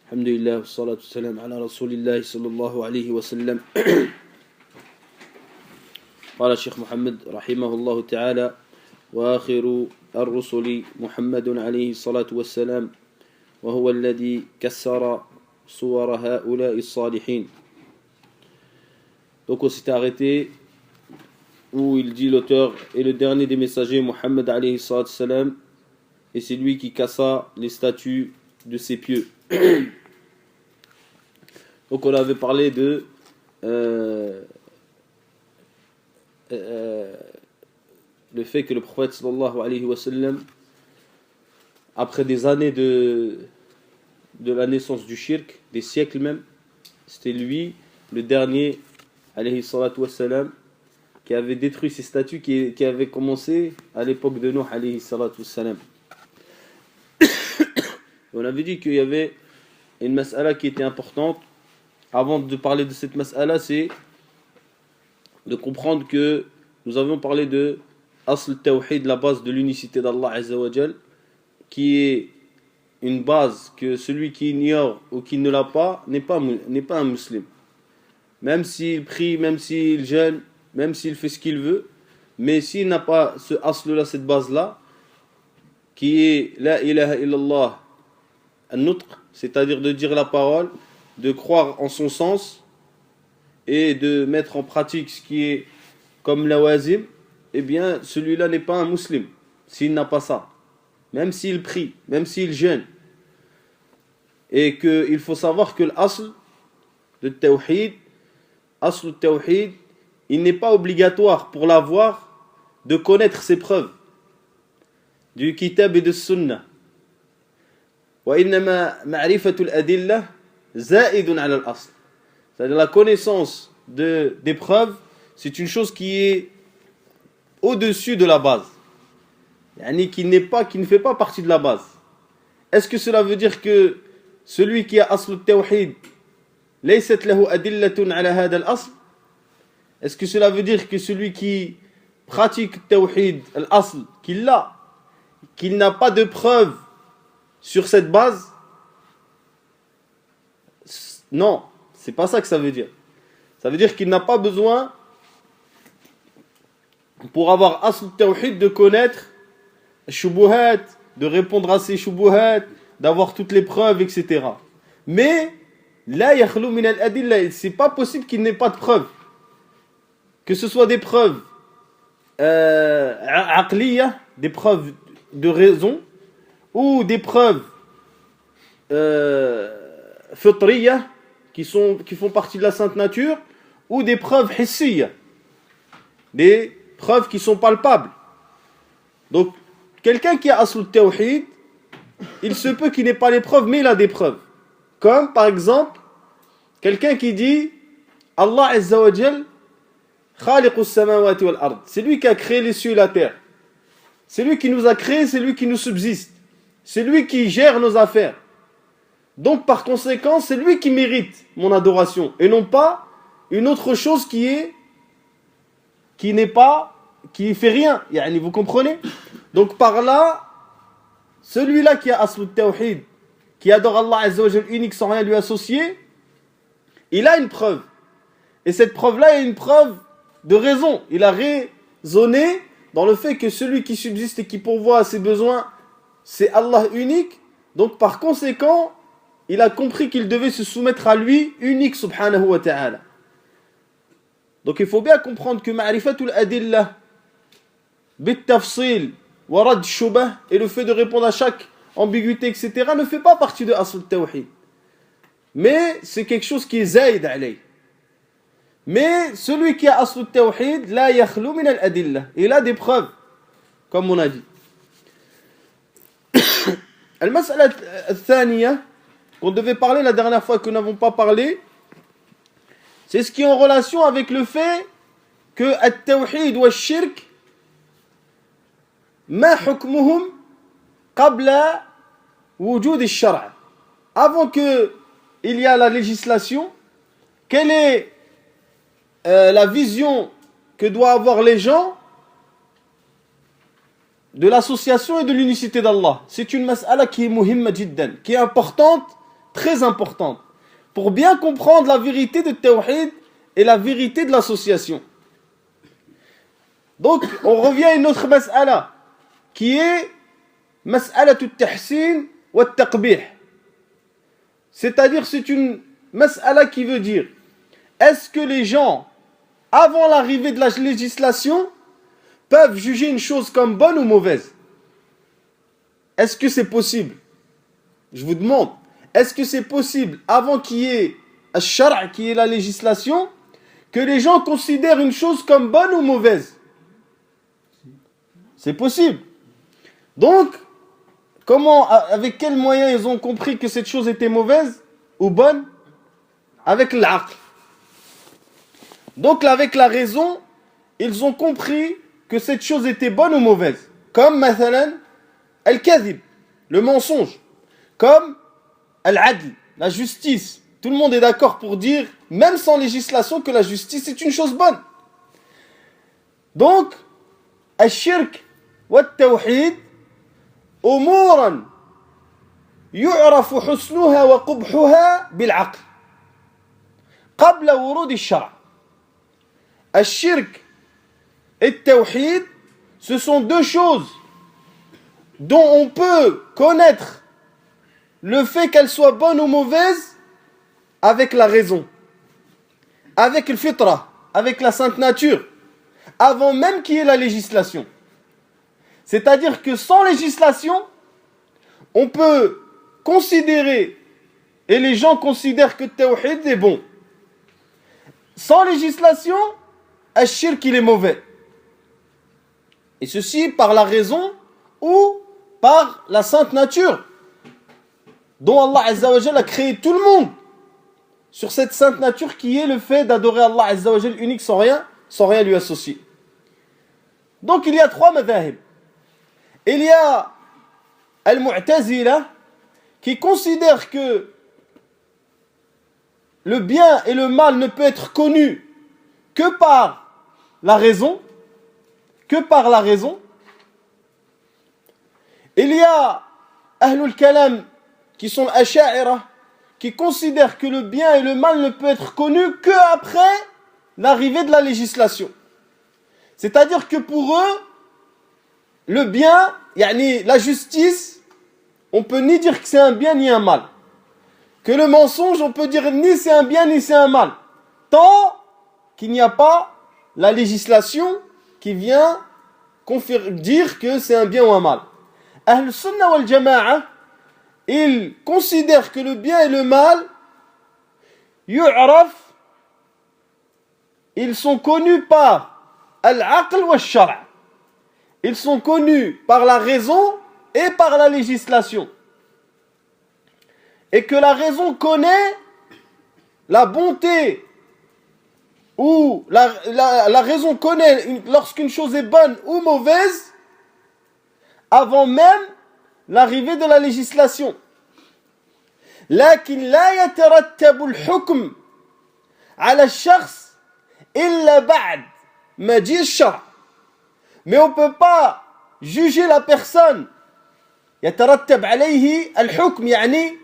الحمد لله والصلاة والسلام على رسول الله صلى الله عليه وسلم. قال الشيخ محمد رحمه الله تعالى: وآخر الرسل محمد عليه الصلاة والسلام وهو الذي كسر صور هؤلاء الصالحين. Donc on s'était arrêté où il dit l'auteur est le dernier des messagers, Muhammad alayhi salatu salam, et c'est lui qui cassa les statues de ses pieux. Donc on avait parlé de le fait que le prophète sallallahu alayhi wa sallam, après des années de la naissance du shirk, des siècles même, c'était lui le dernier alayhi salatu wa salam qui avait détruit ces statues qui avaient commencé à l'époque de Nuh alayhi salatu wa salam. On avait dit qu'il y avait une mas'ala qui était importante. Avant de parler de cette mas'ala, c'est de comprendre que nous avions parlé de Asl Tawhid, la base de l'unicité d'Allah Azza wa Jal, qui est une base que celui qui ignore ou qui ne l'a pas n'est pas un musulman. Même s'il prie, même s'il jeûne, même s'il fait ce qu'il veut, mais s'il n'a pas ce asl-là, cette base-là, qui est La ilaha illallah an-nutq, c'est-à-dire de dire la parole, de croire en son sens et de mettre en pratique ce qui est comme lawazim, eh bien celui-là n'est pas un musulman s'il n'a pas ça, même s'il prie, même s'il jeûne. Et qu'il faut savoir que l'asl de tawhid, asl tawhid, il n'est pas obligatoire pour l'avoir de connaître ses preuves du kitab et de sunnah. وإنما معرفة الأدلة زائد على الأصل. C'est-à-dire la connaissance des preuves, c'est une chose qui est au-dessus de la base. Yani qui ne fait pas partie de la base. Est-ce que cela veut dire que celui qui a asl al-tawhid ليست له أدلة على هذا الأصل? Est-ce que cela veut dire que celui qui pratique tawhid al-asl, qu'il n'a pas de preuve sur cette base? Non, c'est pas ça que ça veut dire. Ça veut dire qu'il n'a pas besoin, pour avoir asl tawhid, de connaître shubuhat, de répondre à ces shubuhat, d'avoir toutes les preuves, etc. Mais la yakhlu min al-adilla, c'est pas possible qu'il n'ait pas de preuves. Que ce soit des preuves aqliya, des preuves de raison, ou des preuves fitriya, qui font partie de la sainte nature, ou des preuves hissiya, des preuves qui sont palpables. Donc, quelqu'un qui a asl tawhid, il se peut qu'il n'ait pas les preuves, mais il a des preuves. Comme, par exemple, quelqu'un qui dit Allah Azza wa Jal khaliqus samawati wal ard. C'est lui qui a créé les cieux et la terre. C'est lui qui nous a créés, c'est lui qui nous subsiste. C'est lui qui gère nos affaires. Donc par conséquent, c'est lui qui mérite mon adoration et non pas une autre chose qui fait rien. Yani, vous comprenez? Donc par là, celui-là qui a asl tawhid, qui adore Allah Azza wa Jal unique sans rien lui associer, il a une preuve. Et cette preuve-là est une preuve de raison. Il a raisonné dans le fait que celui qui subsiste et qui pourvoit à ses besoins, c'est Allah unique. Donc par conséquent, il a compris qu'il devait se soumettre à lui unique subhanahu wa ta'ala. Donc il faut bien comprendre que ma'rifatul adillah bit tafsil wa rad shubah, et le fait de répondre à chaque ambiguïté, etc., ne fait pas partie de asl tawhid. Mais c'est quelque chose qui est zaïd alayh. Mais celui qui a asl tawhid, la yakhlu min al-adillah, il a des preuves, comme on a dit. Al-mas'ala al-thaniya, qu'on devait parler la dernière fois que nous n'avons pas parlé, c'est ce qui est en relation avec le fait que al-tawhid wa al-shirk ma hukmuhum qabla wujud al-shar'. Avant que il y a la législation, quelle est la vision que doivent avoir les gens de l'association et de l'unicité d'Allah? C'est une mas'ala qui est muhimma jiddan, qui est importante très importante pour bien comprendre la vérité de Tawhid et la vérité de l'association. Donc, on revient à une autre mas'ala qui est mas'alatu tahsin wa taqbih. C'est-à-dire, c'est une mas'ala qui veut dire, est-ce que les gens, avant l'arrivée de la législation, peuvent juger une chose comme bonne ou mauvaise? Est-ce que c'est possible? Je vous demande, est-ce que c'est possible, avant qu'il y ait al-shar', qu'il y ait la législation, que les gens considèrent une chose comme bonne ou mauvaise? C'est possible. Donc, avec quels moyens ils ont compris que cette chose était mauvaise ou bonne? Avec l'aql. Donc, avec la raison, ils ont compris que cette chose était bonne ou mauvaise. Comme, mathalan, al-kadhib, le mensonge. Comme al-adl, la justice. Tout le monde est d'accord pour dire, même sans législation, que la justice est une chose bonne. Donc, al-shirk wa al-tawhid, umuran yu'rafu husnuha wa qubhuha bil-aql. Qabla wurud al-shar'. Al-shirk et al-tawhid, ce sont deux choses dont on peut connaître le fait qu'elles soient bonnes ou mauvaises avec la raison, avec le fitra, avec la sainte nature, avant même qu'il y ait la législation. C'est-à-dire que sans législation, on peut considérer, et les gens considèrent que le tawhid est bon. Sans législation, al-shirk il est mauvais. Et ceci par la raison ou par la sainte nature, dont Allah Azza wa Jal a créé tout le monde sur cette sainte nature qui est le fait d'adorer Allah Azza wa Jal unique sans rien lui associer. Donc il y a trois madhahib. Il y a Al-Mu'tazila qui considère que le bien et le mal ne peut être connu que par la raison, Il y a Ahlul Kalam qui sont Asha'ira qui considèrent que le bien et le mal ne peut être connu qu'après l'arrivée de la législation. C'est-à-dire que pour eux, le bien, la justice, on peut ni dire que c'est un bien ni un mal. Que le mensonge, on peut dire ni c'est un bien ni c'est un mal. Tant qu'il n'y a pas la législation qui vient dire que c'est un bien ou un mal. Ahl Sunnah wal Jama'a, ils considèrent que le bien et le mal, yu'raf, ils sont connus par al-aql wa al-shar'. Ils sont connus par la raison et par la législation. Et que la raison connaît la bonté, ou la raison connaît lorsqu'une chose est bonne ou mauvaise, avant même l'arrivée de la législation. لكن لا يترتب الحكم على الشخص إلا بعد مجيء الشرع. Mais on ne peut pas juger la personne. يترتب عليه الحكم يعني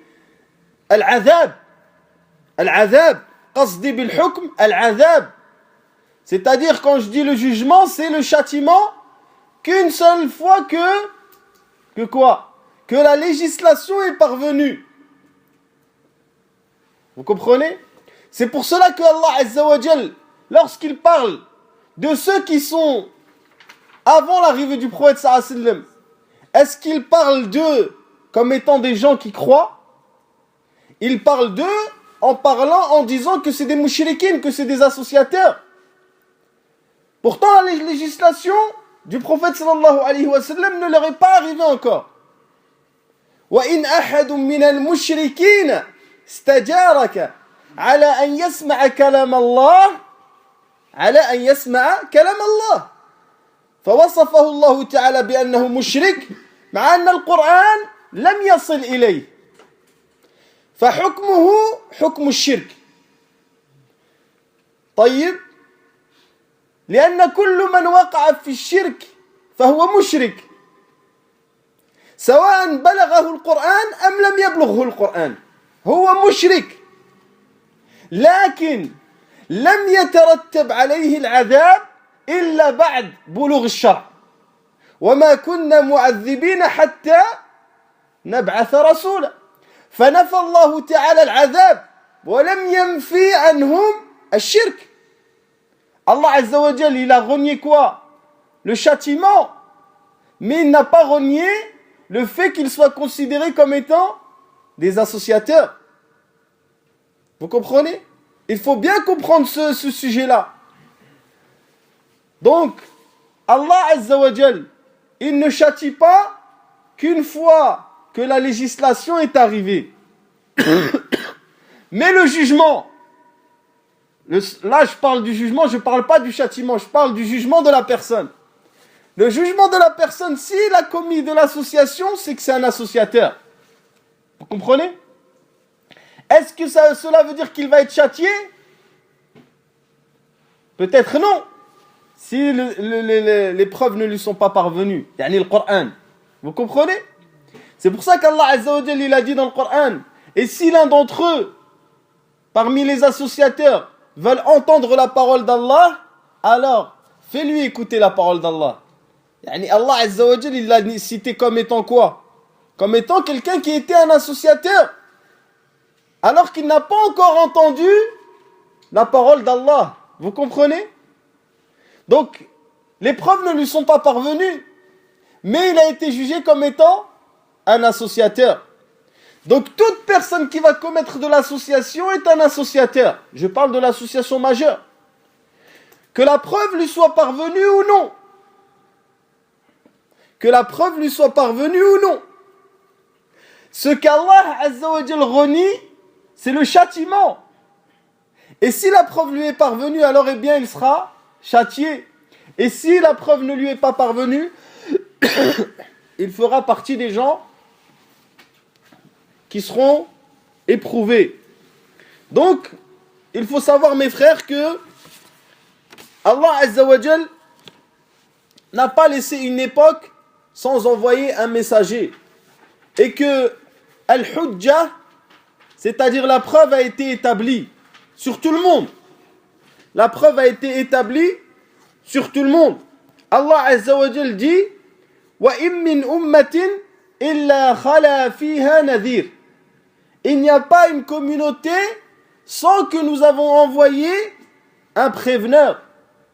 العذاب. العذاب قصدي بالحكم العذاب. C'est-à-dire quand je dis le jugement, c'est le châtiment qu'une seule fois que quoi? Que la législation est parvenue. Vous comprenez? C'est pour cela que Allah Azza wa Jal, lorsqu'il parle de ceux qui sont avant l'arrivée du prophète sallallahu alayhi wa sallam, est-ce qu'il parle d'eux comme étant des gens qui croient? Il parle d'eux en disant que c'est des mouchriquines, que c'est des associateurs. Pourtant la législation du prophète sallallahu alayhi wa sallam ne leur est pas arrivée encore. وَإِنْ أَحَدٌ مِّنَ الْمُشْرِكِينَ اسْتَجَارَكَ على أن يسمع كلام الله فوصفه الله تعالى بأنه مشرك مع أن القرآن لم يصل إليه فحكمه حكم الشرك. طيب لأن كل من وقع في الشرك فهو مشرك سواء بلغه القرآن أم لم يبلغه القرآن. هو مشرك لكن لم يترتب عليه العذاب إلا بعد بلوغ الشرع وما كنا معذبين حتى نبعث رسولا فنفى الله تعالى العذاب ولم ينفي عنهم الشرك. Allah Azza wa Jal, il a renié quoi? Le châtiment, mais il n'a pas renié le fait qu'ils soient considérés comme étant des associateurs. Vous comprenez? Il faut bien comprendre ce sujet-là. Donc, Allah Azza wa Jal, il ne châtie pas qu'une fois que la législation est arrivée. Mais le jugement, là je parle du jugement, je ne parle pas du châtiment, je parle du jugement de la personne. Le jugement de la personne, s'il a commis de l'association, c'est que c'est un associateur. Vous comprenez? Est-ce que cela veut dire qu'il va être châtié? Peut-être non. Si les preuves ne lui sont pas parvenues. Yani le Coran. Vous comprenez? C'est pour ça qu'Allah Azza wa Jalla, il a dit dans le Coran, et si l'un d'entre eux, parmi les associateurs, veulent entendre la parole d'Allah, alors fais-lui écouter la parole d'Allah. Yani Allah Azza wa Jalla, il l'a cité comme étant quoi? Comme étant quelqu'un qui était un associateur, alors qu'il n'a pas encore entendu la parole d'Allah. Vous comprenez? Donc, les preuves ne lui sont pas parvenues, mais il a été jugé comme étant un associateur. Donc, toute personne qui va commettre de l'association est un associateur. Je parle de l'association majeure. Que la preuve lui soit parvenue ou non. Que la preuve lui soit parvenue ou non. Ce qu'Allah Azza wa Jal renie, c'est le châtiment. Et si la preuve lui est parvenue, alors eh bien il sera châtié. Et si la preuve ne lui est pas parvenue, il fera partie des gens qui seront éprouvés. Donc, il faut savoir, mes frères, que Allah Azza wa Jal n'a pas laissé une époque sans envoyer un messager. Et que Al-Hujjah, c'est-à-dire la preuve a été établie sur tout le monde. La preuve a été établie sur tout le monde. Allah Azza wa Jal dit wa im min ummatin illa khala fiha nadhir. Il n'y a pas une communauté sans que nous avons envoyé un préveneur,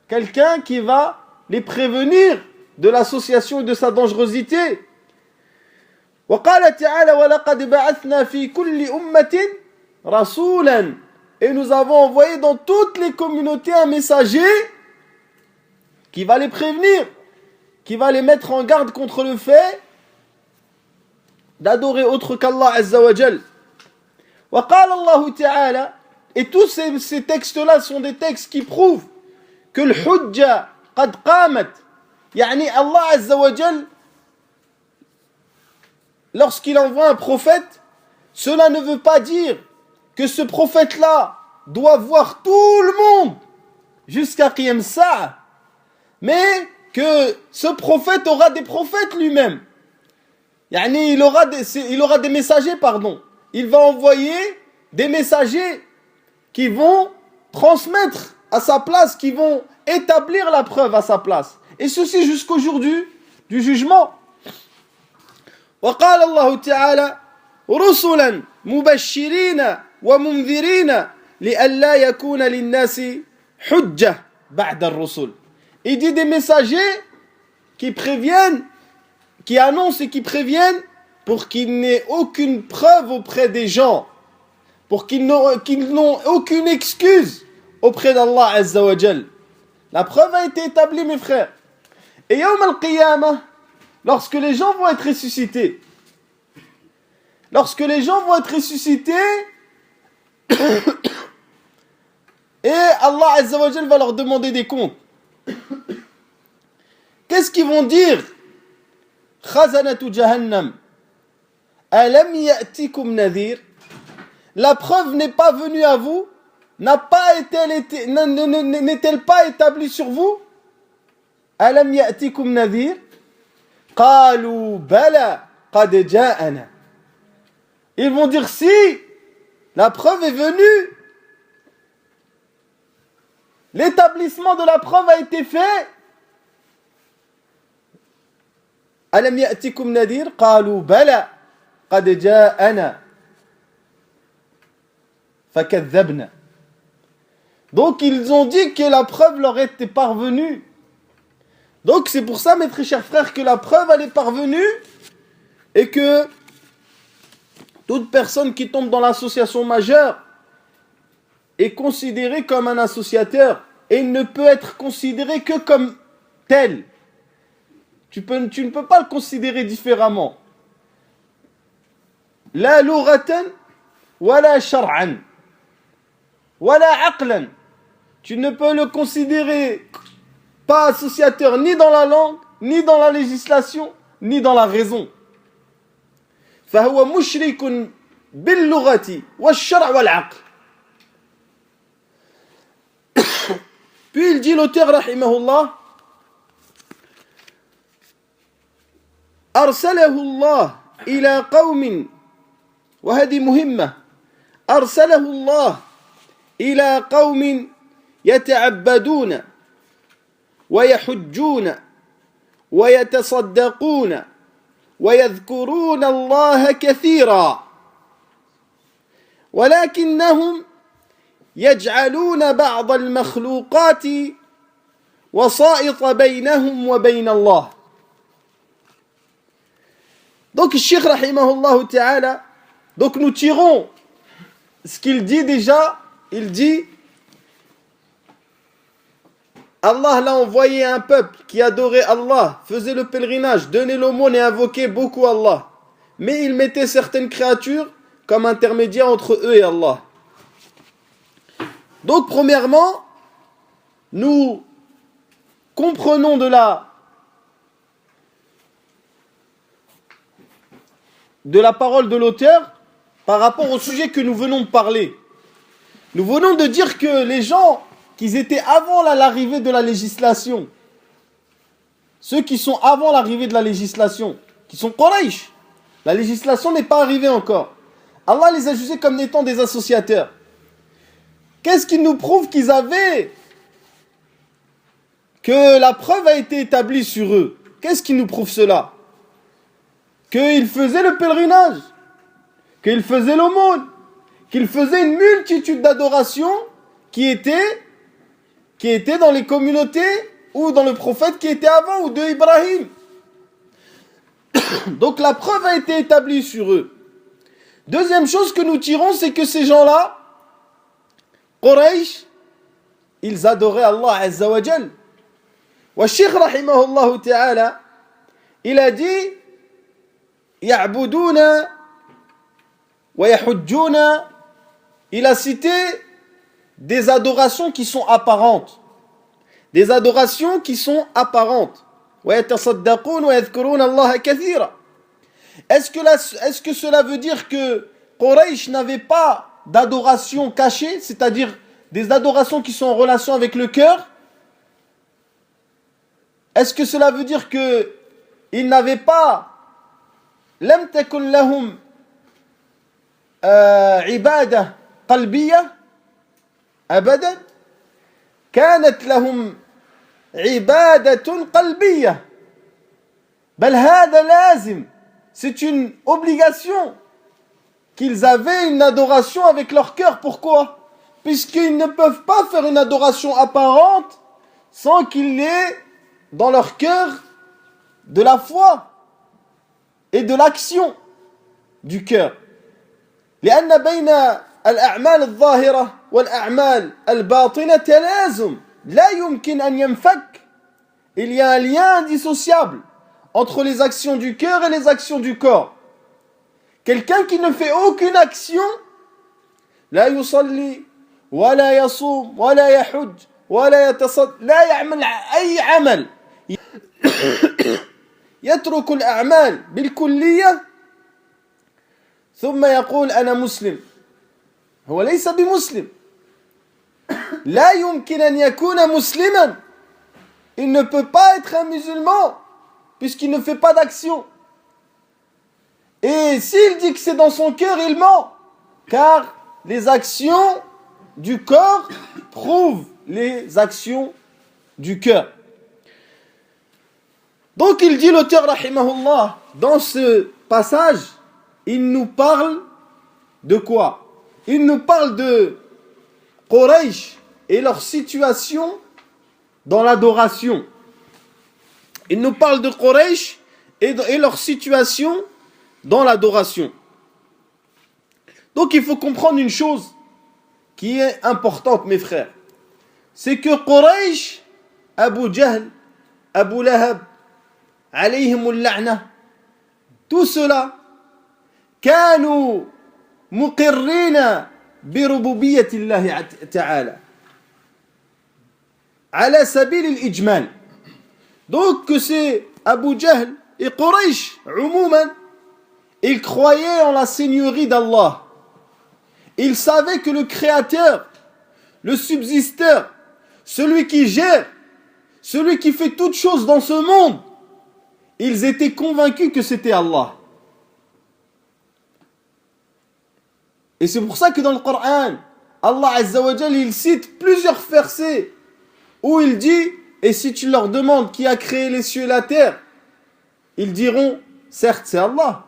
quelqu'un qui va les prévenir de l'association et de sa dangerosité. وقال تعالى ولقد بعثنا في كل أمة رسولا. Et nous avons envoyé dans toutes les communautés un messager qui va les prévenir, qui va les mettre en garde contre le fait d'adorer autre qu'Allah Azza wa Jal. وقال الله تعالى. Et tous ces textes-là sont des textes qui prouvent que le hujja قد قامت. يعني Allah Azza wa Jal, lorsqu'il envoie un prophète, cela ne veut pas dire que ce prophète-là doit voir tout le monde jusqu'à Qiyam Sa'a, mais que ce prophète aura des prophètes lui-même. Yani il aura des messagers, pardon. Il va envoyer des messagers qui vont transmettre à sa place, qui vont établir la preuve à sa place. Et ceci jusqu'au jour du jugement. وقال الله تعالى رسلا مبشرين ومنذرين لئلا يكون للناس حجة بعد الرسل. Il dit des messagers qui préviennent, qui annoncent et qui préviennent pour qu'il n'ait aucune preuve auprès des gens, pour qu'ils n'ont aucune excuse auprès d'Allah Azza wa Jal. La preuve a été établie, mes frères. Et Yawm al-Qiyamah, lorsque les gens vont être ressuscités, et Allah Azza wa Jal va leur demander des comptes, qu'est-ce qu'ils vont dire? Khazanatu Jahannam, alam ya'tikum nadhir? La preuve n'est pas venue à vous, n'est-elle pas établie sur vous? Alam ya'tikum nadhir? Qalu bala qad ja'ana. Ils vont dire si, La preuve est venue. L'établissement de la preuve a été fait. Alam ya'tikum nadir qalu bala qad ja'ana fakadhabna. Donc ils ont dit que la preuve leur était parvenue. Donc c'est pour ça, mes très chers frères, que la preuve elle est parvenue et que toute personne qui tombe dans l'association majeure est considérée comme un associateur et il ne peut être considéré que comme tel. Tu ne peux pas le considérer différemment. La lughatan wala shar'an wala aqlan. Tu ne peux le considérer pas associateur ni dans la langue, ni dans la législation, ni dans la raison. فهو مشرك باللغة والشرع والعقل. Puis il dit l'auteur rahimahullah, أرسله الله إلى قوم وهذه مهمة أرسله الله إلى قوم يتعبدون ويحجون ويتصدقون ويذكرون الله كثيرا ولكنهم يجعلون بعض المخلوقات وسائط بينهم وبين الله. Donc, Cheikh rahimahullah ta'ala, donc nous tirons ce qu'il dit déjà. Il dit, Allah l'a envoyé un peuple qui adorait Allah, faisait le pèlerinage, donnait l'aumône et invoquait beaucoup Allah. Mais il mettait certaines créatures comme intermédiaires entre eux et Allah. Donc, premièrement, nous comprenons de la parole de l'auteur par rapport au sujet que nous venons de parler. Nous venons de dire que les gens qui étaient avant l'arrivée de la législation, ceux qui sont avant l'arrivée de la législation, qui sont Quraysh, la législation n'est pas arrivée encore. Allah les a jugés comme étant des associateurs. Qu'est-ce qui nous prouve qu'ils avaient, que la preuve a été établie sur eux? Qu'est-ce qui nous prouve cela? Qu'ils faisaient le pèlerinage, qu'ils faisaient l'aumône, qu'ils faisaient une multitude d'adorations qui étaient dans les communautés ou dans le prophète qui était avant ou de Ibrahim. Donc la preuve a été établie sur eux. Deuxième chose que nous tirons, c'est que ces gens-là, Quraysh, ils adoraient Allah Azza wa Jal. Wa Shaykh rahimahullah ta'ala, il a dit Ya'buduna wa yahujjuna. Il a cité des adorations qui sont apparentes. Des adorations qui sont apparentes. Wa yatasaddaqun wa yadhkuruna Allah kathira. Est-ce que cela veut dire que Quraysh n'avait pas d'adoration cachée, c'est-à-dire des adorations qui sont en relation avec le cœur? Est-ce que cela veut dire que ils n'avaient pas lam takun lahum ibadah qalbiyah abadan kanat lahum ibadatun qalbiyah bal hada lazim. C'est une obligation qu'ils avaient une adoration avec leur cœur. Pourquoi? Puisqu'ils ne peuvent pas faire une adoration apparente sans qu'il y ait dans leur cœur de la foi et de l'action du cœur. لأن بين الأعمال الظاهرة والأعمال الباطنة تلازم لا يمكن أن ينفك. Il y a un lien indissociable entre les actions du cœur et les actions du corps. Quelqu'un qui ne fait aucune action, لا يصلي ولا يصوم ولا يحج ولا يتصدق لا يعمل أي عمل يترك الأعمال بالكلية ثم يقول أنا مسلم هو ليس بمسلم لا يمكن أن يكون مسلما. Il ne peut pas être un musulman puisqu'il ne fait pas d'action. Et s'il dit que c'est dans son cœur, il ment. Car les actions du corps prouvent les actions du cœur. Donc il dit l'auteur rahimahullah, dans ce passage, il nous parle de quoi? Il nous parle de Quraysh et leur situation dans l'adoration. Il nous parle de Quraysh et leur situation dans l'adoration. Donc il faut comprendre une chose qui est importante, mes frères. C'est que Quraysh, Abu Jahl, Abu Lahab, alayhimul la'na, tout cela, كانوا مقرين بربوبية الله تعالى على سبيل الإجمال. Donc que c'est Abu Jahl et Quraysh, عموما, ils croyaient en la seigneurie d'Allah. Ils savaient que le créateur, le subsisteur, celui qui gère, celui qui fait toutes choses dans ce monde, ils étaient convaincus que c'était Allah. Et c'est pour ça que dans le Coran, Allah Azza wa Jal, il cite plusieurs versets où il dit, et si tu leur demandes qui a créé les cieux et la terre, ils diront, certes c'est Allah.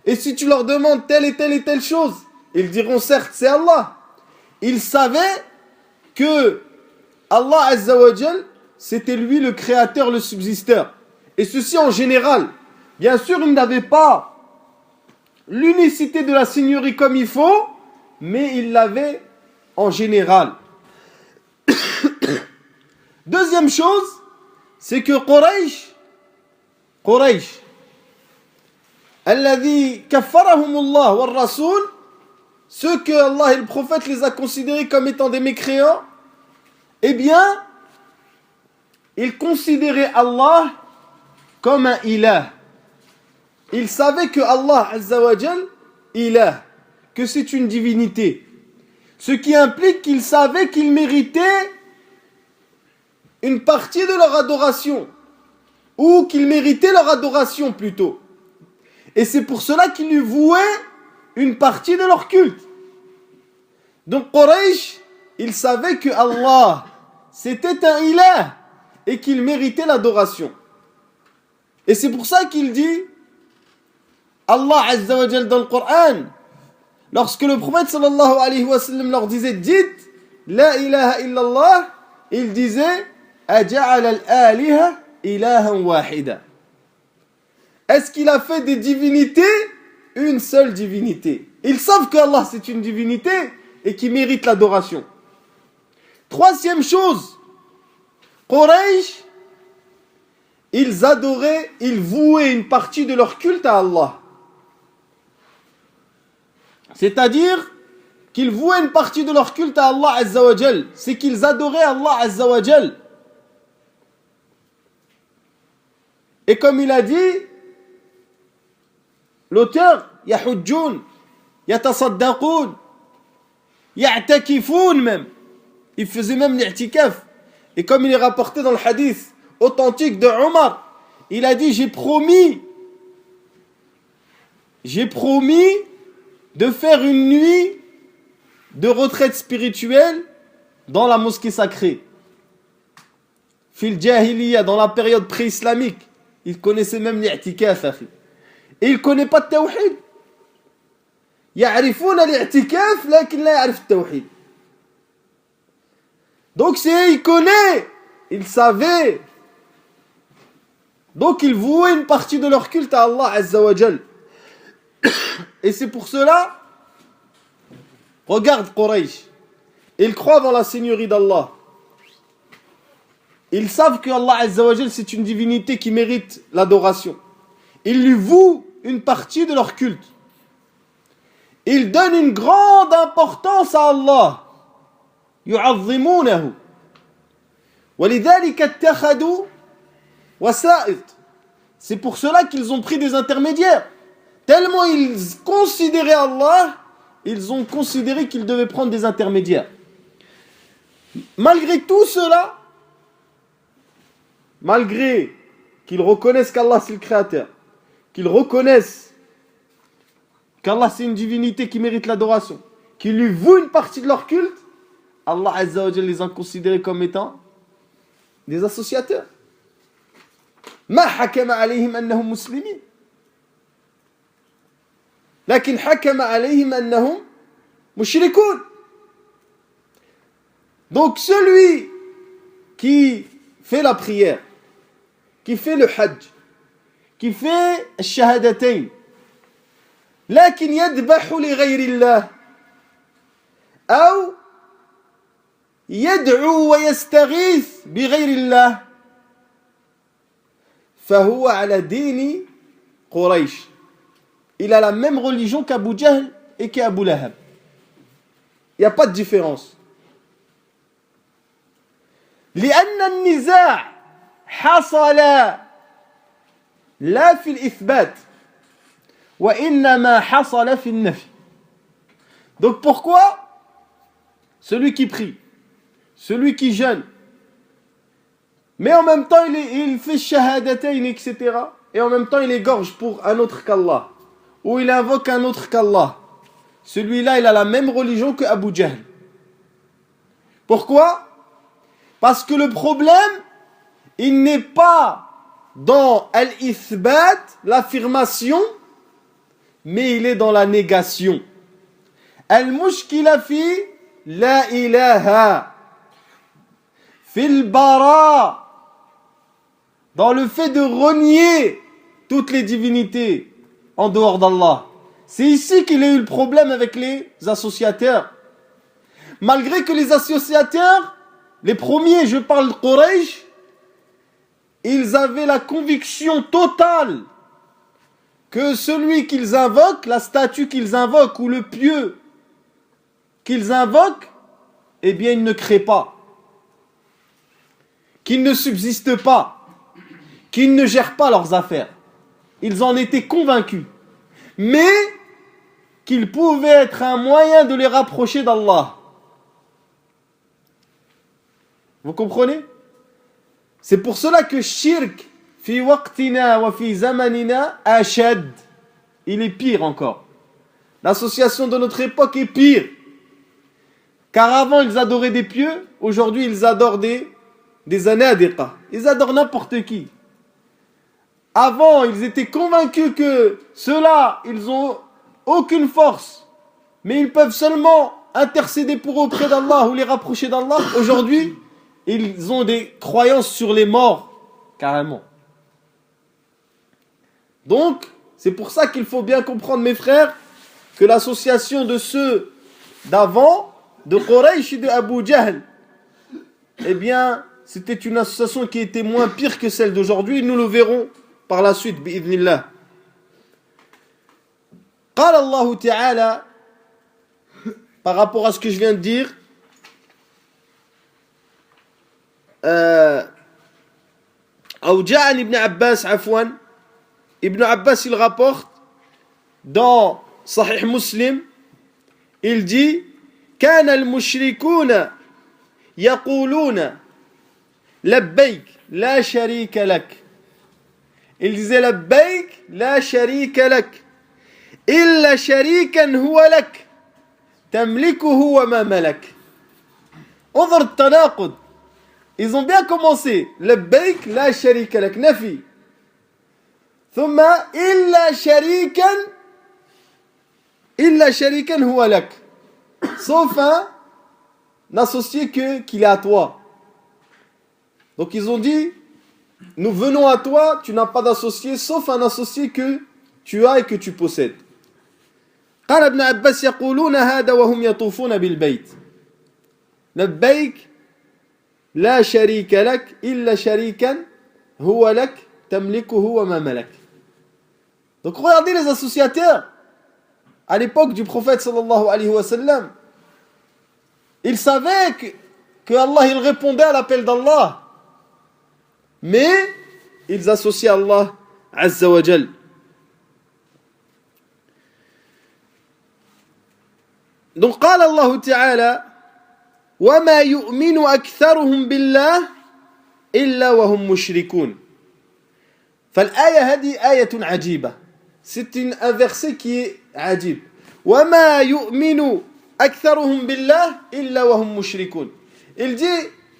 Et si tu leur demandes telle et telle chose, ils diront, certes c'est Allah. Ils savaient que Allah Azza wa Jal, c'était lui le créateur, le subsisteur. Et ceci en général. Bien sûr, ils n'avaient pas l'unicité de la seigneurie comme il faut, mais ils l'avaient en général. Deuxième chose, c'est que Quraysh, alladhi kaffarahumullah wa rasoul, ceux que Allah et le prophète les a considérés comme étant des mécréants, eh bien, ils considéraient Allah comme un ilah. Ils savaient que Allah Azza wa Jal, ilah, que c'est une divinité. Ce qui implique qu'ils savaient qu'ils méritaient une partie de leur adoration. Ou qu'ils méritaient leur adoration plutôt. Et c'est pour cela qu'ils lui vouaient une partie de leur culte. Donc Quraysh, ils savaient que Allah, c'était un ilah et qu'il méritait l'adoration. Et c'est pour ça qu'il dit, Allah Azza wa Jal dans le Coran, lorsque le prophète sallallahu alayhi wa sallam leur disait, dites, la ilaha illallah, il disait, aja'ala al-aliha ilahan wahida. Est-ce qu'il a fait des divinités une seule divinité? Ils savent qu'Allah c'est une divinité et qui mérite l'adoration. Troisième chose, Quraysh, ils adoraient, ils vouaient une partie de leur culte à Allah. C'est-à-dire qu'ils vouaient une partie de leur culte à Allah Azza wa Jal. C'est qu'ils adoraient Allah Azza wa Jal. Et comme il a dit, l'auteur, yahujjoun, yatasaddaqoun, ya'takifoun même. Il faisait même l'i'tikaf. Et comme il est rapporté dans le hadith authentique de Omar, il a dit, j'ai promis de faire une nuit de retraite spirituelle dans la mosquée sacrée. Fil jahiliya, dans la période pré-islamique. Il connaissait même l'i'tikaf. Et il ne connaît pas le tawhid. يعرفون الاعتكاف لكن لا يعرف التوحيد. Donc il connaît, il savait. Donc ils vouaient une partie de leur culte à Allah Azza wa Jal. Et c'est pour cela, regarde Quraysh, ils croient dans la seigneurie d'Allah. Ils savent que Allah Azza wa Jal c'est une divinité qui mérite l'adoration. Ils lui vouent une partie de leur culte. Ils donnent une grande importance à Allah. يعظمونه ولذلك اتخذوا وسائط. C'est pour cela qu'ils ont pris des intermédiaires. Tellement ils considéraient Allah, ils ont considéré qu'ils devaient prendre des intermédiaires. Malgré tout cela, malgré qu'ils reconnaissent qu'Allah c'est le créateur, qu'ils reconnaissent qu'Allah c'est une divinité qui mérite l'adoration, qui lui vouent une partie de leur culte, Allah Azza wa Jalla les a considérés comme étant des associateurs. ما حكم عليهم أنهم مسلمين لكن حكم عليهم أنهم مشركون. Donc celui qui fait la prière, qui fait le hajj, qui fait الشهادتين لكن يذبح لغير الله أو يدعو ويستغيث بغير الله فهو على دين قريش. Il a la même religion qu'Abu Jahl et qu'Abu Lahab. Il n'y a pas de différence. لأن النزاع حصل لا في الإثبات وإنما حصل في النفي. Donc pourquoi celui qui prie, celui qui jeûne, mais en même temps il fait shahadatayn, etc. Et en même temps il égorge pour un autre qu'Allah, ou il invoque un autre qu'Allah, celui-là il a la même religion que Abu Jahl. Pourquoi? Parce que le problème, il n'est pas dans al-ithbat, l'affirmation, mais il est dans la négation. Al-mushkila fi la ilaha fil bara, dans le fait de renier toutes les divinités en dehors d'Allah. C'est ici qu'il y a eu le problème avec les associateurs. Malgré que les associateurs, les premiers, je parle de Quraysh, ils avaient la conviction totale que celui qu'ils invoquent, la statue qu'ils invoquent ou le pieu qu'ils invoquent, eh bien il ne crée pas, qu'il ne subsiste pas, qu'ils ne gèrent pas leurs affaires. Ils en étaient convaincus. Mais qu'il pouvait être un moyen de les rapprocher d'Allah. Vous comprenez? C'est pour cela que shirk, fi waqtina wa fi zamanina, ashad. Il est pire encore. L'association de notre époque est pire. Car avant, ils adoraient des pieux. Aujourd'hui, ils adorent des anadiqa. Ils adorent n'importe qui. Avant, ils étaient convaincus que ceux-là, ils n'ont aucune force. Mais ils peuvent seulement intercéder pour eux auprès d'Allah ou les rapprocher d'Allah. Aujourd'hui, ils ont des croyances sur les morts, carrément. Donc, c'est pour ça qu'il faut bien comprendre, mes frères, que l'association de ceux d'avant, de Quraysh et de Abu Jahl, eh bien, c'était une association qui était moins pire que celle d'aujourd'hui. Nous le verrons par la suite, bi'idhnillah. قال الله تعالى, par rapport à ce que je viens de dire, أو جاء عن ابن عباس عفوا, Ibn Abbas il rapporte dans Sahih Muslim, il dit كان المشركون يقولون لبيك لا شريك لك. Il disait لبيك لا شريك لك إلا شريكا هو لك تملكه وما ملك. انظر التناقض. Ils ont bien commencé لبيك لا شريك لك نفي, ثم إلا شريكا هو لك, sauf un associé qu'il est à toi. Donc ils ont dit, nous venons à toi, tu n'as pas d'associé, sauf un associé que tu as et que tu possèdes. قال ابن عباس يقولون هذا وهم يطوفون بالبيت لبيك لا شريك لك إلا شريكا هو لك تملكه وما ملك. Donc regardez les associateurs à l'époque du prophète sallallahu alayhi wa sallam. Ils savaient que Allah il répondait à l'appel d'Allah, mais ils associaient Allah azza wa jal. Donc قال الله تعالى وما يؤمن أكثرهم بالله إلا وهم مشركون. فالآية هذه آية عجيبة. C'est un verset qui est عجيب. وما يؤمن أكثرهم بالله إلا وهم مشركون. Il dit,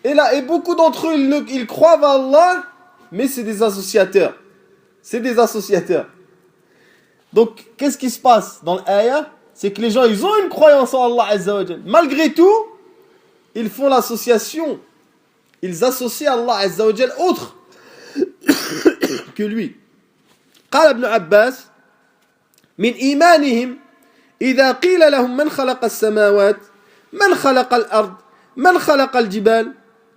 et beaucoup d'entre eux, ils croient à Allah, mais c'est des associateurs. C'est des associateurs. Donc, qu'est-ce qui se passe dans l'ayah? C'est que les gens, ils ont une croyance en Allah Azza wa Jal. Malgré tout, ils font l'association. Ils associent Allah Azza wa Jal autre que lui. قال ابن عباس من إيمانهم إذا قيل لهم من خلق السماوات من خلق الأرض من خلق الجبال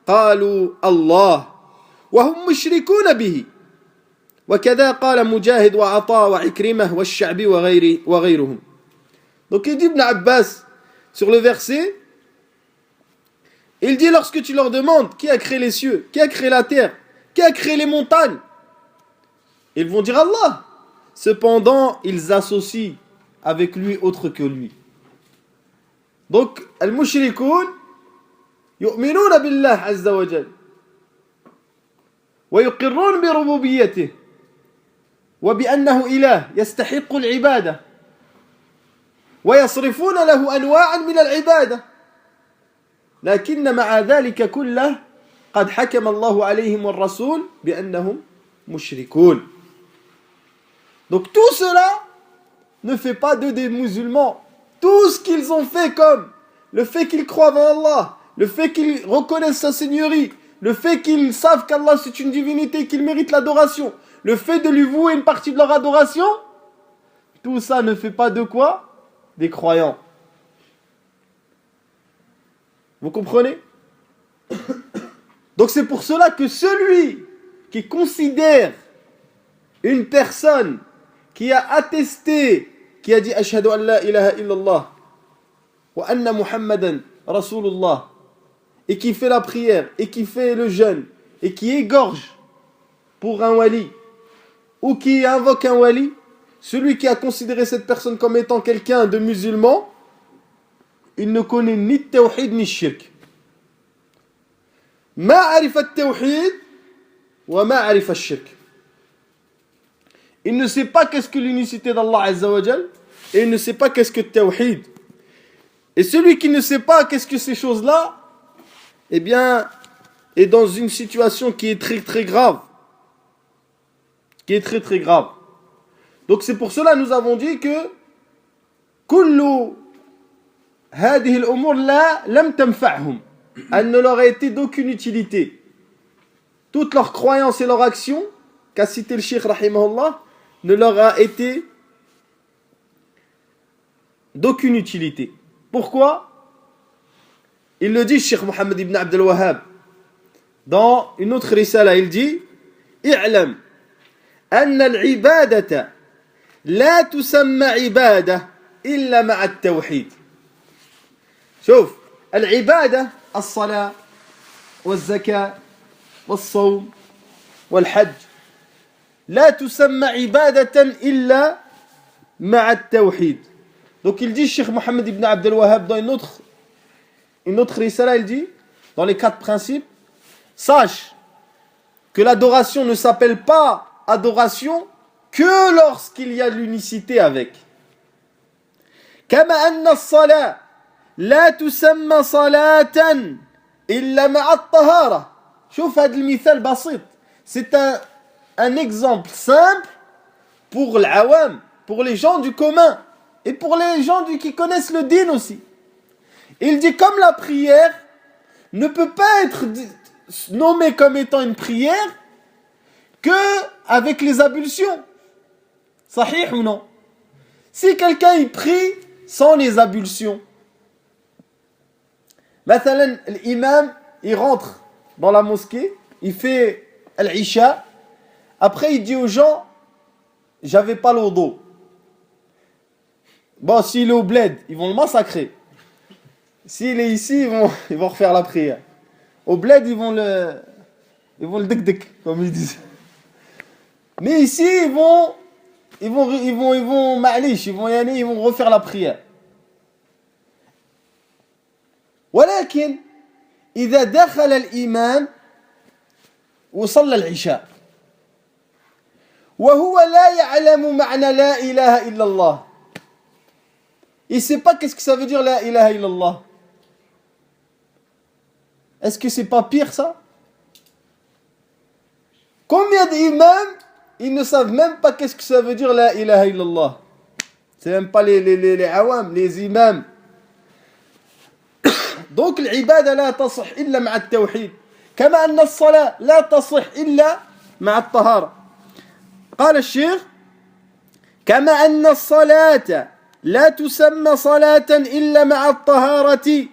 قالوا الله وهم مشركون به وكذا قال مجاهد وعطاء وعكرمة والشعبي وغيرهم. Donc il dit Ibn Abbas sur le verset, il dit lorsque tu leur demandes qui a créé les cieux, qui a créé la terre, qui a créé les montagnes, ils vont dire Allah. Cependant, ils associent avec lui autre que lui. Donc, al-mushrikoun yu'minuna billah azza wa jal wa yuqirrun bi rububiyyatihi wa bi annahu ilah yastahiqqu al-ibada wa yasrifuna lahu anwa'an min al-ibada lakin ma'a dhalika kullah qad hakama Allahu alayhim wa ar-rasul bi annahum mushrikoun. Donc tout cela ne fait pas d'eux des musulmans. Tout ce qu'ils ont fait, comme le fait qu'ils croient en Allah, le fait qu'ils reconnaissent sa seigneurie, le fait qu'ils savent qu'Allah c'est une divinité, qu'il mérite l'adoration, le fait de lui vouer une partie de leur adoration, tout ça ne fait pas de quoi? Des croyants. Vous comprenez? Donc c'est pour cela que celui qui considère une personne qui a attesté, qui a dit Ashhadu an la ilaha illallah wa anna Muhammadan Rasulullah, et qui fait la prière, et qui fait le jeûne, et qui égorge pour un wali, ou qui invoque un wali, celui qui a considéré cette personne comme étant quelqu'un de musulman, il ne connaît ni tawhid ni shirk. Ma arifa tawhid wa ma arifa shirk. Il ne sait pas qu'est-ce que l'unicité d'Allah Azza wa Jal, et il ne sait pas qu'est-ce que tawhid. Et celui qui ne sait pas qu'est-ce que ces choses-là, eh bien, est dans une situation qui est très très grave. Qui est très très grave. Donc c'est pour cela que nous avons dit que kullu hadhihi al-umur la lam tanfa'hum. Elle ne leur a été d'aucune utilité. Toutes leurs croyances et leurs actions, qu'a cité le Cheikh rahimahullah, ne leur a été d'aucune utilité. Pourquoi? Il le dit, Cheikh Mohammed ibn Abdel Wahhab, dans une autre risala, il dit i'lam anna al-ibadata la tusamma ibada illa ma'a at-tawhid. شوف العبادة الصلاة والزكاة والصوم والحج لا تسمى عبادة إلا مع التوحيد. Donc il dit, Cheikh Mohammed ibn Abdel Wahhab, dans une autre risala, il dit, dans les 4 principes, sache que l'adoration ne s'appelle pas adoration que lorsqu'il y a l'unicité avec. كما أن الصلاة لا تسمى صلاة إلا مع الطهارة. شوف هذا المثال بسيط. C'est un exemple simple pour l'awam, pour les gens du commun et pour les gens qui connaissent le din aussi. Il dit comme la prière ne peut pas être nommée comme étant une prière que avec les ablutions. Sahih ou non? Si quelqu'un il prie sans les ablutions, مثلا l'imam il rentre dans la mosquée, il fait al-isha, après il dit aux gens j'avais pas l'eau d'eau. Bon, s'il est au bled, ils vont le massacrer. S'il est ici, ils vont refaire la prière. Au bled, ils vont le dik-dik, comme ils disent. Mais ici, ils vont ma'lish, ils vont refaire la prière. ولكن إذا دخل الإمام وصلى العشاء وهو لا يعلم معنى لا إله إلا الله il ne sait pas qu'est-ce que ça veut dire la ilaha illallah. Est-ce que c'est pas pire ça? Combien d'imams, ils ne savent même pas qu'est-ce que ça veut dire la ilaha illallah. C'est même pas les awam, les imams. Donc l'ibada la tasih illa ma'a at-tawhid. كما أن الصلاة لا تصح إلا مع الطهارة. قال الشيخ كما أن الصلاة لا تسمى صلاة إلا مع الطهارة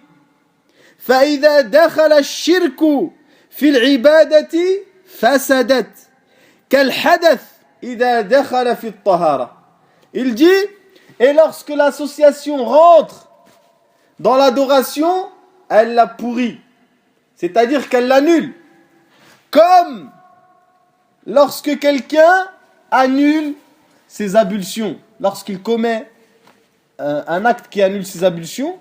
فإذا دخل الشرك في العبادة فسدت كالحدث إذا دخل في الطهارة. Il dit, et lorsque l'association rentre dans l'adoration, elle la pourrit. C'est-à-dire qu'elle l'annule. Comme lorsque quelqu'un annule ses ablutions. Lorsqu'il commet un acte qui annule ses ablutions,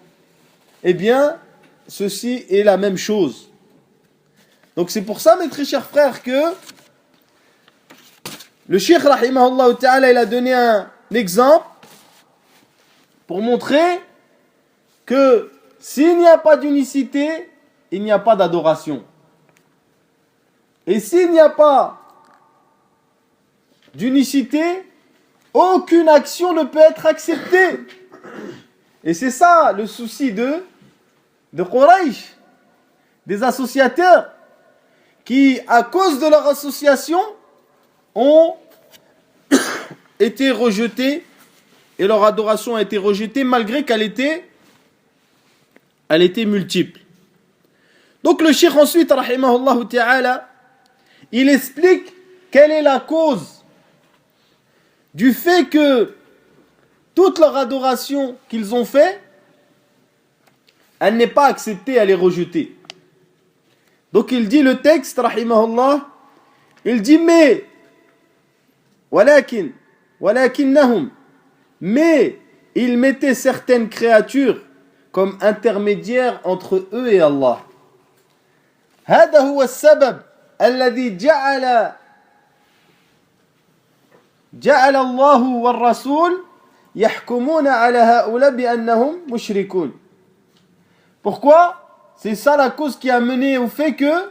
eh bien, ceci est la même chose. Donc c'est pour ça, mes très chers frères, que le Cheikh, rahimahullah ta'ala, il a donné un exemple pour montrer que s'il n'y a pas d'unicité, il n'y a pas d'adoration. Et s'il n'y a pas d'unicité, aucune action ne peut être acceptée. Et c'est ça le souci de Quraysh, des associateurs, qui, à cause de leur association, ont été rejetés, et leur adoration a été rejetée malgré qu'elle était multiple. Donc le cheikh ensuite, rahimahullah ta'ala, il explique quelle est la cause du fait que toute leur adoration qu'ils ont fait, elle n'est pas acceptée, elle est rejetée. Donc il dit le texte, rahimahullah, il dit mais, walakinnahum, mais ils mettaient certaines créatures comme intermédiaires entre eux et Allah. هذا هو السبب الذي جعل الله والرسول يحكمون على هؤلاء بأنهم مشركون. Pourquoi? C'est ça la cause qui a mené au fait que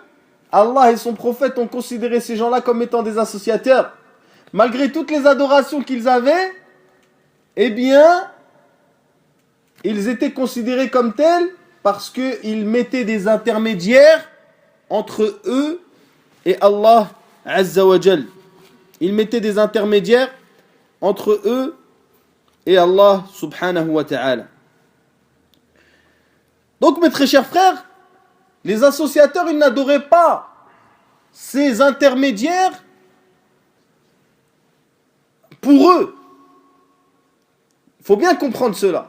Allah et son prophète ont considéré ces gens-là comme étant des associateurs. Malgré toutes les adorations qu'ils avaient, eh bien, ils étaient considérés comme tels parce qu'ils mettaient des intermédiaires entre eux et Allah Azza wa Jal. Ils mettaient des intermédiaires entre eux et Allah subhanahu wa ta'ala. Donc mes très chers frères, les associateurs, ils n'adoraient pas ces intermédiaires pour eux. Il faut bien comprendre cela.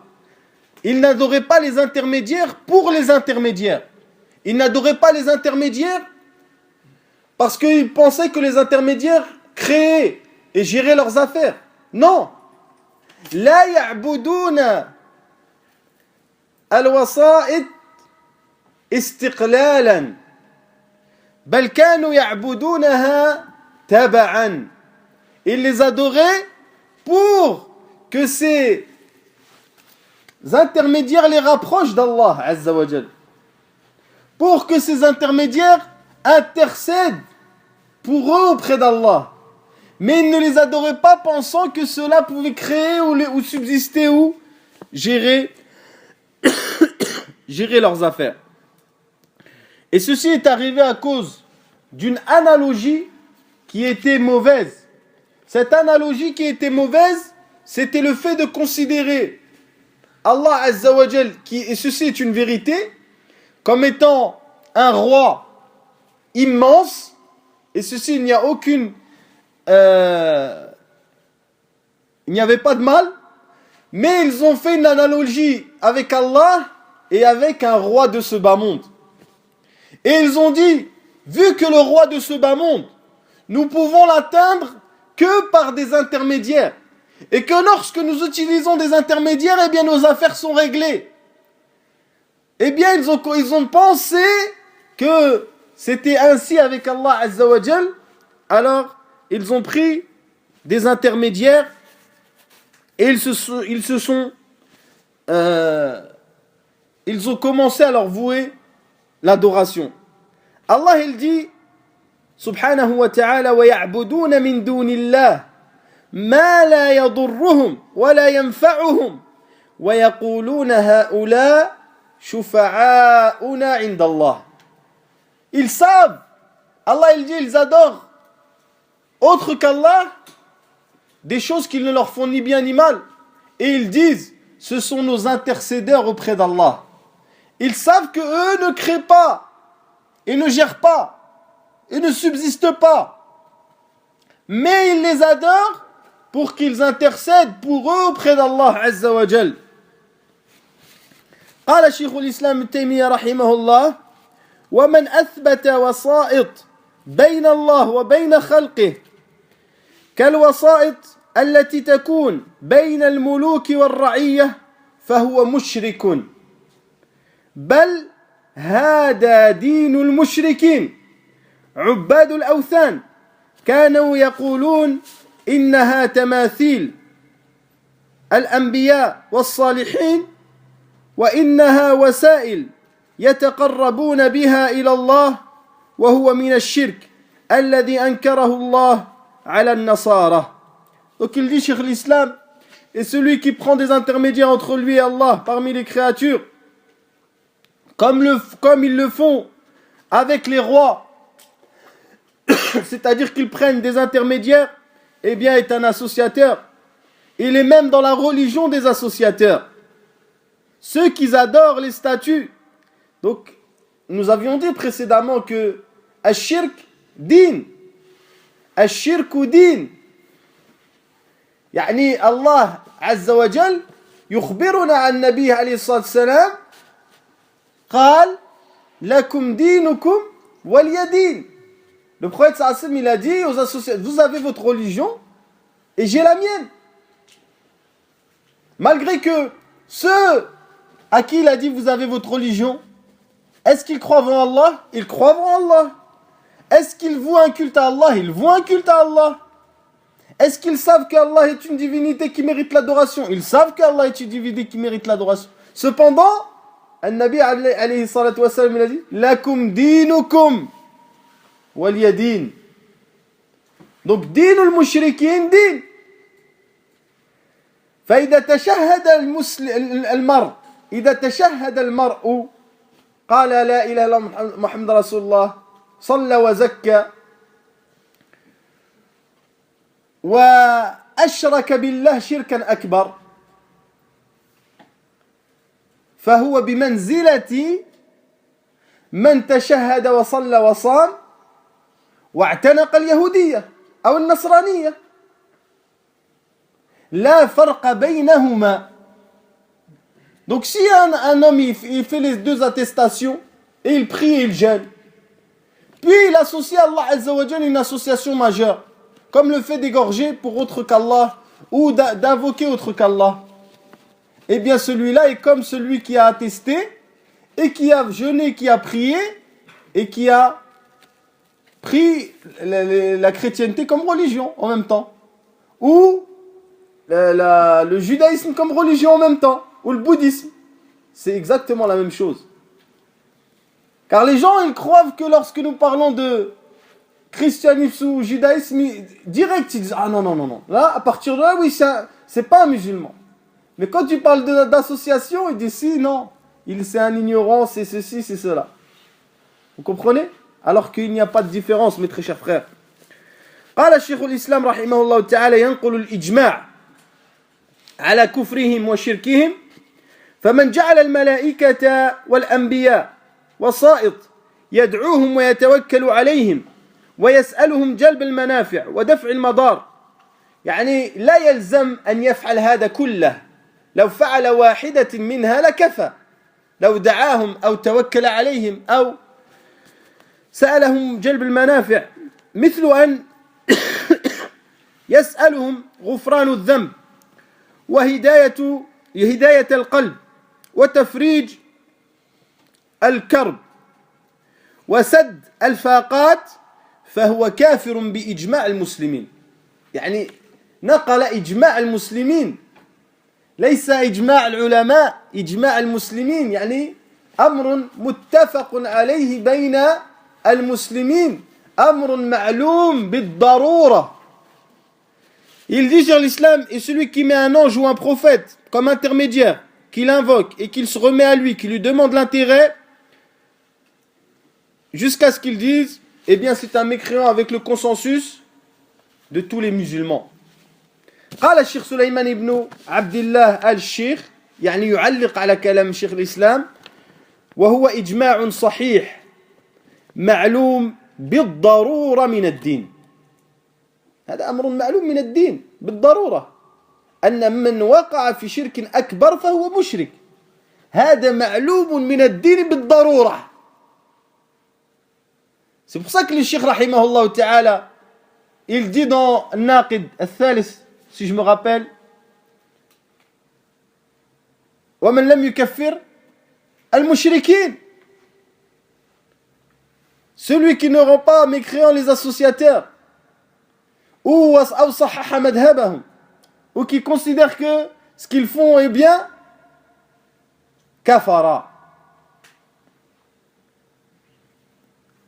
Ils n'adoraient pas les intermédiaires pour les intermédiaires. Ils n'adoraient pas les intermédiaires parce qu'ils pensaient que les intermédiaires créaient et géraient leurs affaires. Non. La ya'buduna al-wasa'id istiqlalan bal kanu ya'budunaha taba'an. Ils les adoraient pour que ces intermédiaires les rapprochent d'Allah Azza wa Jal. Pour que ces intermédiaires intercèdent pour eux auprès d'Allah. Mais ils ne les adoraient pas pensant que cela pouvait créer ou subsister ou gérer leurs affaires. Et ceci est arrivé à cause d'une analogie qui était mauvaise. Cette analogie qui était mauvaise, c'était le fait de considérer Allah Azza wa Jal, et ceci est une vérité, comme étant un roi immense, et ceci, il n'y a aucune... il n'y avait pas de mal, mais ils ont fait une analogie avec Allah et avec un roi de ce bas monde. Et ils ont dit, vu que le roi de ce bas monde, nous pouvons l'atteindre que par des intermédiaires, et que lorsque nous utilisons des intermédiaires, eh bien nos affaires sont réglées. Eh bien, ils ont pensé que c'était ainsi avec Allah Azza wa Jal. Alors, ils ont pris des intermédiaires et ils se sont ils ont commencé à leur vouer l'adoration. Allah il dit subhanahu wa ta'ala وَيَعْبُدُونَ مِن دُونِ اللَّهِ مَا لَا يَضُرُّهُمْ وَلَا يَنْفَعُهُمْ وَيَقُولُونَ هَؤُلَاء شُفَعَاؤُنَا عِنْدَ اللَّهِ. Ils savent, Allah il dit, ils adorent autre qu'Allah des choses qui ne leur font ni bien ni mal. Et ils disent, ce sont nos intercédeurs auprès d'Allah. Ils savent que eux ne créent pas, et ne gèrent pas, et ne subsistent pas. Mais ils les adorent pour qu'ils intercèdent pour eux auprès d'Allah Azza wa Jal. قال شيخ الإسلام ابن تيمية رحمه الله ومن أثبت وسائط بين الله وبين خلقه كالوسائط التي تكون بين الملوك والرعية فهو مشرك بل هذا دين المشركين عباد الأوثان كانوا يقولون إنها تماثيل الأنبياء والصالحين وإنها وسائل يتقربون بها إلى الله وهو من الشرك الذي أنكره الله على النصارى. Donc il dit Cheikh l'Islam, et celui qui prend des intermédiaires entre lui et Allah parmi les créatures, comme ils le font avec les rois, c'est-à-dire qu'ils prennent des intermédiaires, eh bien est un associateur. Il est même dans la religion des associateurs. Ceux qui adorent les statues. Donc, nous avions dit précédemment que Ash-Shirk din. Ash-Shirku din. يعني الله عز وجل يخبرنا عن النبي عليه الصلاة والسلام قال لكم دينكم ولي دين. Le prophète sallam il a dit aux associateurs, vous avez votre religion et j'ai la mienne. Malgré que ceux à qui il a dit vous avez votre religion, est-ce qu'ils croient en Allah? Ils croient en Allah. Est-ce qu'ils vouent un culte à Allah? Ils vouent un culte à Allah. Est-ce qu'ils savent qu'Allah est une divinité qui mérite l'adoration? Ils savent qu'Allah est une divinité qui mérite l'adoration. Cependant, An-Nabi alayhi salatu wa sallam il a dit lakum dinukum waliya din. Donc dinul mushrikin din. فإذا تشهد المرء إذا تشهد المرء قال لا إله إلا الله محمد رسول الله صلى وزكى وأشرك بالله شركا أكبر فهو بمنزلة من تشهد وصلى وصام واعتنق اليهودية أو النصرانية لا فرق بينهما. Donc si un homme il fait les deux attestations et il prie et il jeûne, puis il associe à Allah Azza wa Jalla une association majeure, comme le fait d'égorger pour autre qu'Allah ou d'invoquer autre qu'Allah, eh bien celui-là est comme celui qui a attesté et qui a jeûné, qui a prié et qui a pris la chrétienté comme religion en même temps, ou le judaïsme comme religion en même temps, ou le bouddhisme. C'est exactement la même chose. Car les gens, ils croient que lorsque nous parlons de christianisme ou judaïsme, direct, ils disent « Ah non, non, non, non. » Là, à partir de là, oui, c'est pas un musulman. Mais quand tu parles d'association, ils disent « Si, non. C'est un ignorant, c'est ceci, c'est cela. » Vous comprenez? Alors qu'il n'y a pas de différence, mes très chers frères. قال شيخ الإسلام رحمه الله تعالى ينقل الإجماع على كفرهم وشركهم فمن جعل الملائكة والأنبياء وسائط يدعوهم ويتوكل عليهم ويسألهم جلب المنافع ودفع المضار يعني لا يلزم أن يفعل هذا كله لو فعل واحدة منها لكفى لو دعاهم أو توكل عليهم أو سألهم جلب المنافع مثل أن يسألهم غفران الذنب وهداية القلب وتفريج الكرب وسد الفاقات فهو كافر بإجماع المسلمين. يعني نقل إجماع المسلمين ليس إجماع العلماء إجماع المسلمين يعني أمر متفق عليه بين المسلمين أمر معلوم بالضرورة. Il dit sur l'islam, et celui qui met un ange ou un prophète comme intermédiaire, qui l'invoque et qu'il se remet à lui, qui lui demande l'intérêt, jusqu'à ce qu'ils disent, eh bien c'est un mécréant avec le consensus de tous les musulmans. قال الشيخ سليمان بن عبد الله الشيخ يعني يعلق على كلام شيخ الإسلام وهو إجماع صحيح معلوم بالضرورة من الدين. هذا أمر معلوم من الدين بالضرورة أن من وقع في شرك أكبر فهو مشرك. هذا معلوم من الدين بالضرورة. C'est pour ça que le Cheikh rahimahullah ta'ala il dit dans Naqid al-Thalith, si je me rappelle, ومن لم يكفر المشركين, celui qui ne rend pas mécréant les associateurs ou qui considère que ce qu'ils font est bien, kafara.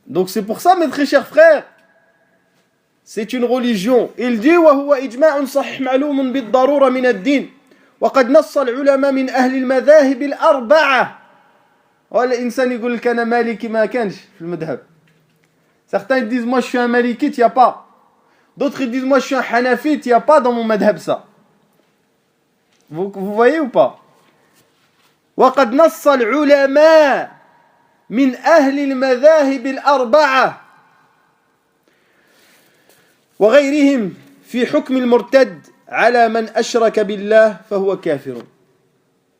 Donc c'est pour ça, mes très chers frères, c'est une religion. Il dit وهو إجماع صحيح معلوم بالضرورة من الدين وقد نص العلماء من أهل المذاهب الأربعة. والإنسان يقول لك أنا مالكي ما كانش في المذهب. Certains disent moi je suis un malikite, il n'y a pas. D'autres ils disent moi je suis un hanafite, il n'y a pas dans mon madhab ça. Vous voyez ou pas? وقد نص العلماء من أهل المذاهب الأربعة وغيرهم في حكم المرتد على من أشرك بالله فهو كافر.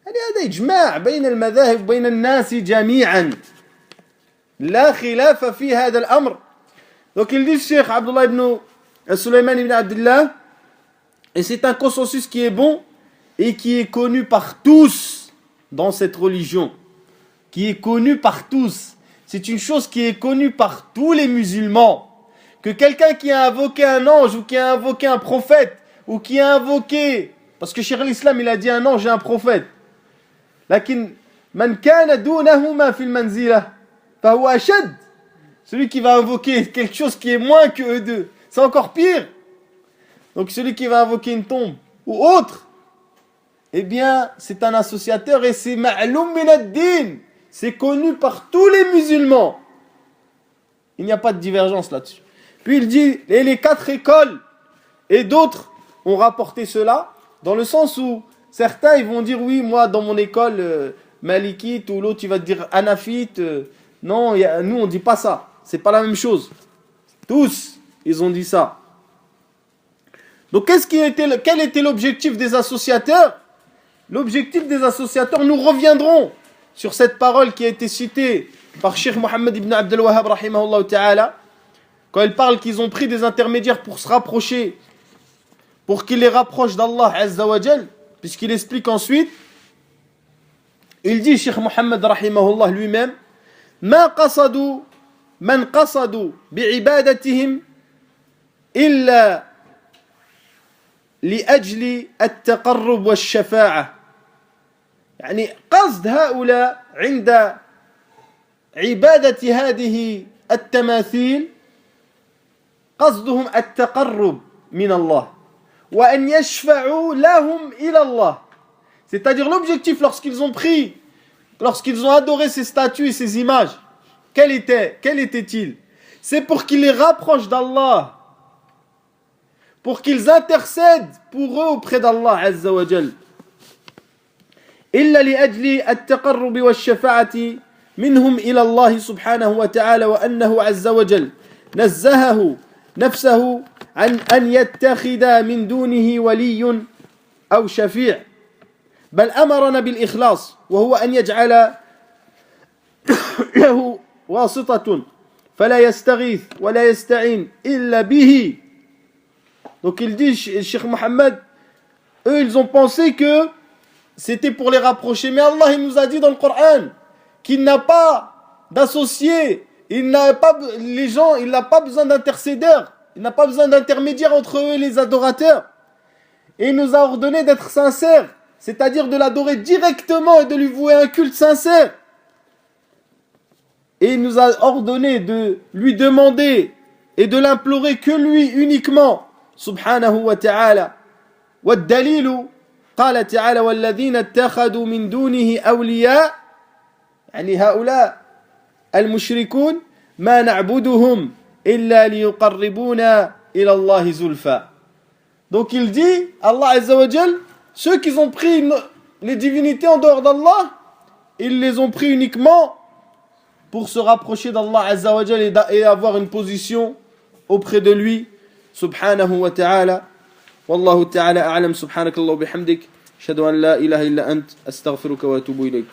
هذا إجماع بين المذاهب بين الناس جميعا لا خلاف في هذا الأمر. Donc il dit Cheikh Abdullah ibn Sulaiman ibn Abdullah, et c'est un consensus qui est bon et qui est connu par tous dans cette religion, qui est connu par tous. C'est une chose qui est connue par tous les musulmans, que quelqu'un qui a invoqué un ange ou qui a invoqué un prophète ou qui a invoqué, parce que Cheikh l'Islam il a dit un ange et un prophète, lakin man kana dunahuma fil manzila fahuwa ashad, celui qui va invoquer quelque chose qui est moins que eux deux, c'est encore pire. Donc celui qui va invoquer une tombe ou autre, eh bien c'est un associateur et c'est ma'loum min ad-din, c'est connu par tous les musulmans. Il n'y a pas de divergence là-dessus. Puis il dit, et les 4 écoles et d'autres ont rapporté cela, dans le sens où certains ils vont dire oui, moi dans mon école malikite, ou l'autre il va te dire hanafite, non, nous on dit pas ça, c'est pas la même chose. Tous ils ont dit ça. Donc quel était l'objectif des associateurs? L'objectif des associateurs, nous reviendrons sur cette parole qui a été citée par Cheikh Mohammed ibn Abdel Wahhab rahimahullah ta'ala, quand il parle qu'ils ont pris des intermédiaires pour se rapprocher, pour qu'ils les rapprochent d'Allah Azza wa Jal, puisqu'il explique ensuite, il dit Cheikh Mohammed rahimahullah lui-même, ما قصدوا من قصدوا بعبادتهم إلا لأجل التقرب والشفاعة. يعني قصد هؤلاء عند عبادة هذه التماثيل قصدهم التقرب من الله وأن يشفعوا لهم إلى الله. C'est-à-dire l'objectif lorsqu'ils ont adoré ces statues et ces images, quel était-il? C'est pour qu'ils les rapprochent d'Allah, pour qu'ils intercèdent pour eux auprès d'Allah Azza wa Jal. إلا لأجل التقرب والشفاعة منهم إلى الله سبحانه وتعالى وأنه عز وجل نزهه نفسه عن أن يتخذ من دونه ولي أو شفيع بل أمرنا بالإخلاص وهو أن يجعل له واسطة فلا يستغيث ولا يستعين إلا به. Donc il dit, Cheikh Mohammed, eux ils ont pensé que c'était pour les rapprocher, mais Allah il nous a dit dans le Coran qu'il n'a pas d'associés, il n'a pas besoin d'intercédeurs, il n'a pas besoin d'intermédiaires entre eux et les adorateurs. Et il nous a ordonné d'être sincères c'est-à-dire de l'adorer directement et de lui vouer un culte sincère. Et il nous a ordonné de lui demander et de l'implorer que lui uniquement, subhanahu wa ta'ala. والدليل قال تعالى والذين اتخذوا من دونه أولياء يعني هؤلاء المشركون ما نعبدهم إلا ليقربونا إلى الله زلفى. Donc il dit, Allah Azza wa Jal, ceux qui ont pris les divinités en dehors d'Allah, ils les ont pris uniquement pour se rapprocher d'Allah Azza wa Jal et avoir une position auprès de lui, subhanahu wa ta'ala. Wallahu ta'ala a'lam, subhanakallah wa bihamdik, ashhadu an la ilaha illa ant, astaghfiruka wa atubu ilayk.